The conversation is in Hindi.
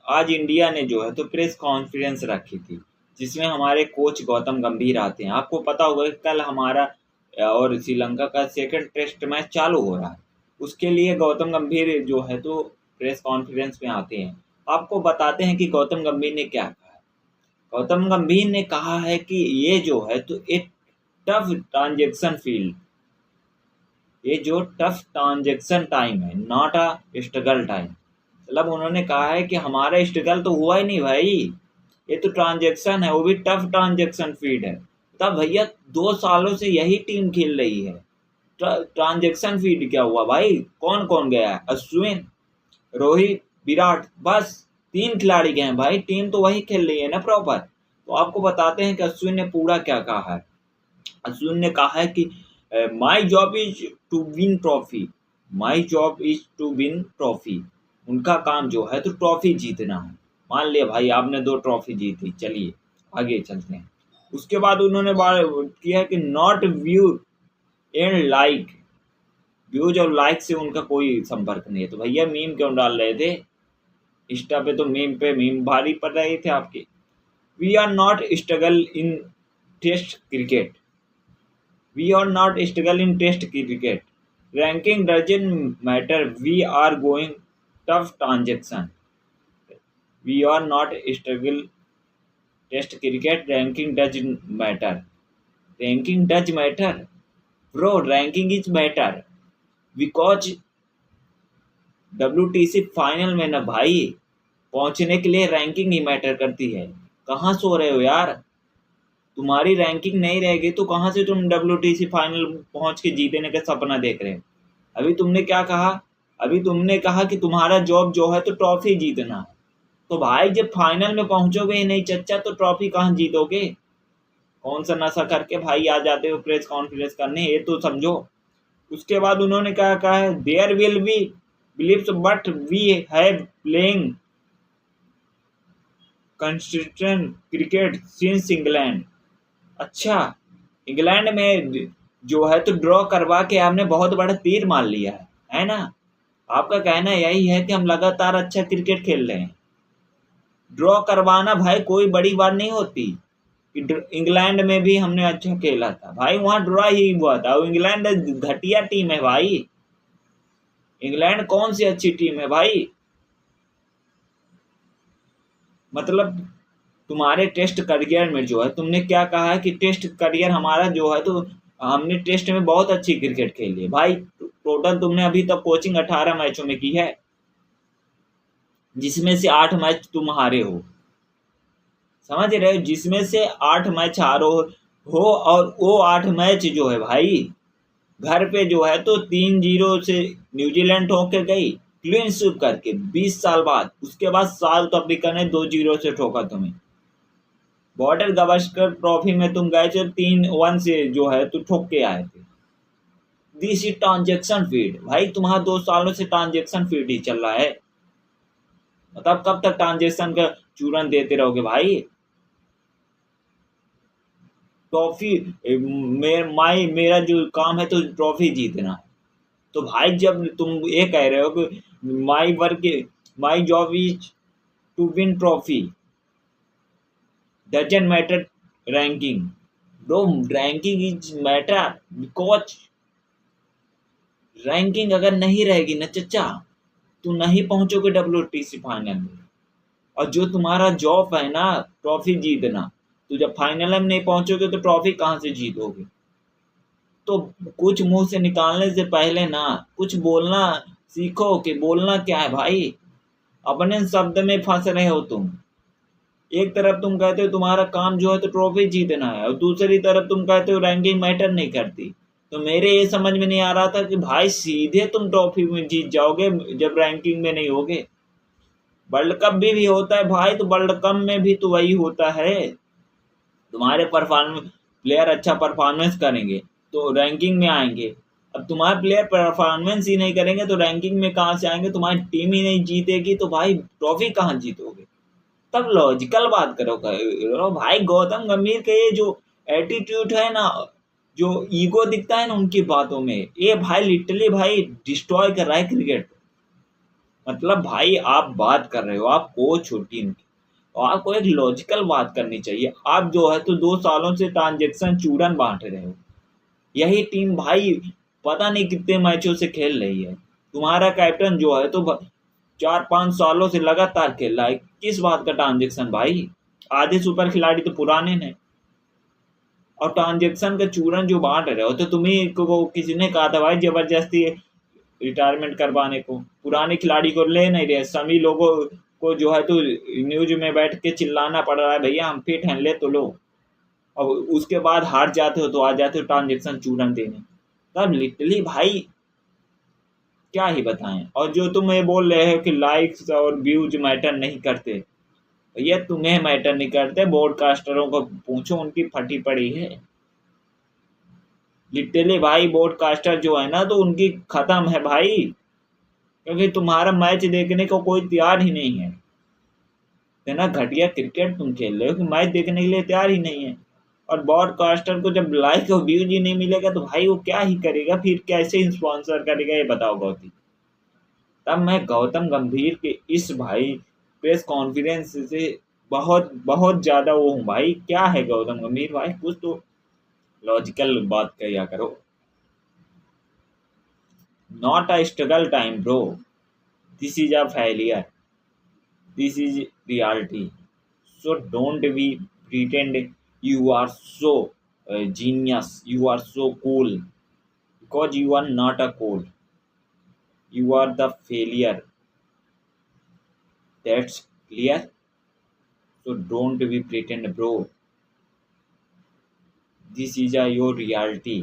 आज इंडिया ने जो है तो प्रेस कॉन्फ्रेंस रखी थी, जिसमें हमारे कोच गौतम गंभीर आते हैं। आपको पता होगा कि कल हमारा और श्रीलंका का सेकंड टेस्ट मैच चालू हो रहा है। उसके लिए गौतम गंभीर जो है तो प्रेस कॉन्फ्रेंस में आते हैं। आपको बताते हैं कि गौतम गंभीर ने क्या कहा है। गौतम गंभीर ने कहा है कि ये जो है तो एक टफ ट्रांजेक्शन फील्ड, ये जो टफ ट्रांजेक्शन टाइम है, नॉट अ स्ट्रगल टाइम। मतलब उन्होंने कहा है कि हमारा स्ट्रगल तो हुआ ही नहीं भाई, ये तो ट्रांजेक्शन है, वो भी टफ ट्रांजेक्शन फील्ड है। तब भैया 2 सालों से यही टीम खेल रही है। ट्रांजेक्शन फील्ड क्या हुआ भाई? कौन कौन गया है? अश्विन, रोहित, विराट, बस 3 खिलाड़ी गए हैं भाई। टीम तो वही खेल रही है ना प्रॉपर। तो आपको बताते हैं कि अश्विन ने पूरा क्या कहा है। अश्विन ने कहा है कि my job is to win trophy, my job is to win trophy. उनका काम जो है तो ट्रॉफी जीतना है। मान लिया भाई आपने 2 ट्रॉफी जीती, चलिए आगे चलते हैं। उसके बाद उन्होंने बात किया कि not view and like, views और लाइक से उनका कोई संपर्क नहीं है। तो भैया मीम क्यों डाल रहे थे इंस्टा पे? तो मीम पे मीम भारी पड़ रहे थे आपके। We are not struggle in test cricket, we are not struggle in test cricket, ranking doesn't matter, we are going tough transaction, we are not struggle test cricket, ranking doesn't matter, ranking does matter bro, ranking is matter because WTC final में ना भाई पहुंचने के लिए रैंकिंग ही मैटर करती है। कहाँ सो रहे हो यार? तुम्हारी रैंकिंग नहीं रहेगी तो कहाँ से तुम WTC फाइनल पहुंच के जीतने का सपना देख रहे हो? अभी तुमने क्या कहा? अभी तुमने कहा कि तुम्हारा जॉब जो है तो ट्रॉफी जीतना है। तो भाई जब फाइनल में पहुंचोगे ही नहीं चच्चा तो ट्रॉफी कहाँ जीतोगे? कौन सा नशा करके भाई आ जाते हो प्रेस कॉन्फ्रेंस करने, ये तो समझो। उसके बाद उन्होंने क्या कहा है, there will be believes but we have playing consistent cricket since England. अच्छा, इंग्लैंड में जो है तो ड्रॉ करवा के आपने बहुत बड़ा तीर मार लिया है ना? आपका कहना यही है कि हम लगातार अच्छा क्रिकेट खेल रहे हैं। ड्रॉ करवाना भाई कोई बड़ी बात नहीं होती। इंग्लैंड में भी हमने अच्छा खेला था भाई, वहां ड्रॉ ही हुआ था। इंग्लैंड घटिया टीम है भाई। इंग्लैंड कौन सी अच्छी टीम है भाई? मतलब तुम्हारे टेस्ट करियर में जो है तुमने क्या कहा है कि टेस्ट करियर हमारा जो है तो हमने टेस्ट में बहुत अच्छी क्रिकेट खेली है भाई। टोटल तुमने अभी तक कोचिंग 18 मैचों में की है, जिसमें से 8 मैच तुम हारे हो। समझ रहे हो? जिसमें से 8 मैच हारो हो, और वो 8 मैच जो है भाई घर पे जो है तो 3-0 से न्यूजीलैंड ठोक के गई क्लीन स्वीप करके 20 साल बाद। उसके बाद साउथ अफ्रीका ने 2-0 से ठोका तुम्हें। बॉर्डर गावस्कर ट्रॉफी में तुम गए थे 3-1 से जो है तो ठोक के आए थे। दिस इज ट्रांजेक्शन फीड भाई, तुम्हारा 2 सालों से ट्रांजेक्शन फीड ही चल रहा है। मतलब कब तक ट्रांजेक्शन का चूरन देते रहोगे भाई? ट्रॉफी मेरा जो काम है तो ट्रॉफी जीतना है। तो भाई जब तुम ये कह रहे हो कि my work my job is to win trophy, doesn't matter ranking, bro ranking is matter because ranking अगर नहीं रहेगी ना चच्चा तो नहीं पहुंचोगे WTC फाइनल में। और जो तुम्हारा जॉब है ना ट्रॉफी जीतना, तो जब फाइनल में नहीं पहुंचोगे तो ट्रॉफी कहाँ से जीतोगे? तो कुछ मुंह से निकालने से पहले ना कुछ बोलना सीखो कि बोलना क्या है भाई। अपने शब्द में फंस रहे हो तुम। एक तरफ तुम कहते हो तुम्हारा काम जो है तो ट्रॉफी जीतना है, और दूसरी तरफ तुम कहते हो रैंकिंग मैटर नहीं करती। तो मेरे ये समझ में नहीं आ रहा था कि भाई सीधे तुम ट्रॉफी में जीत जाओगे जब रैंकिंग में नहीं होगे। वर्ल्ड कप भी होता है भाई, तो वर्ल्ड कप में भी तो वही होता है। तुम्हारे परफॉर्मेंस प्लेयर अच्छा परफॉर्मेंस करेंगे तो रैंकिंग में आएंगे। अब तुम्हारे प्लेयर परफॉर्मेंस ही नहीं करेंगे तो रैंकिंग में कहाँ से आएंगे? तुम्हारी टीम ही नहीं जीतेगी तो भाई ट्रॉफी कहाँ जीतोगे? तब लॉजिकल बात करो भाई। गौतम गंभीर के ये जो एटीट्यूड है ना, जो ईगो दिखता है ना उनकी बातों में, ये भाई लिटरली भाई डिस्ट्रॉय कर रहा है क्रिकेट। मतलब भाई आप बात कर रहे हो, आप कोच हो टीम की, और आपको एक लॉजिकल बात करनी चाहिए। आप जो है तो 2 सालों से ट्रांजेक्शन चूरन बांट रहे हो। यही टीम भाई पता नहीं कितने मैचों से खेल रही है। तुम्हारा कैप्टन जो है तो 4-5 सालों से लगातार खेल रहा है। किस बात का ट्रांजेक्शन भाई? आधे सुपर खिलाड़ी तो पुराने हैं, और ट्रांजेक्शन का चूरन जो बांट रहे हो तो तुम्हें को किसी ने कहा था भाई जबरदस्ती रिटायरमेंट करवाने को? पुराने खिलाड़ी को ले नहीं रहे, सभी लोगों को जो है तो न्यूज में बैठ के चिल्लाना पड़ रहा है भैया हम फिट हैं, ले तो लो। और उसके बाद हार जाते हो तो आ जाते हो ट्रांजेक्शन चूरन देने। तब लिटरली भाई क्या ही बताएं। और जो तुम ये बोल रहे हो कि लाइक्स और व्यूज मैटर नहीं करते, भैया तुम्हें मैटर नहीं करते, ब्रॉडकास्टरों को पूछो, उनकी फटी पड़ी है। लिटरली भाई ब्रॉडकास्टर जो है ना तो उनकी खत्म है भाई, क्योंकि तुम्हारा मैच देखने को कोई तैयार ही नहीं है। इतना घटिया क्रिकेट तुम खेल रहे हो कि मैच देखने के लिए तैयार ही नहीं है। और ब्रॉडकास्टर को जब लाइक और व्यूज ही नहीं मिलेगा तो भाई वो क्या ही करेगा, फिर कैसे स्पॉन्सर करेगा, ये बताओ गौती। तब मैं गौतम गंभीर के इस भाई प्रेस कॉन्फ्रेंस से बहुत बहुत ज्यादा वो हूँ भाई। क्या है गौतम गंभीर भाई, कुछ तो लॉजिकल बात किया करो। Not a struggle time bro, this is a failure, this is reality. So don't be pretend you are so genius, you are so cool, because you are not a cool. You are the failure. That's clear. So don't be pretend, bro. This is your reality.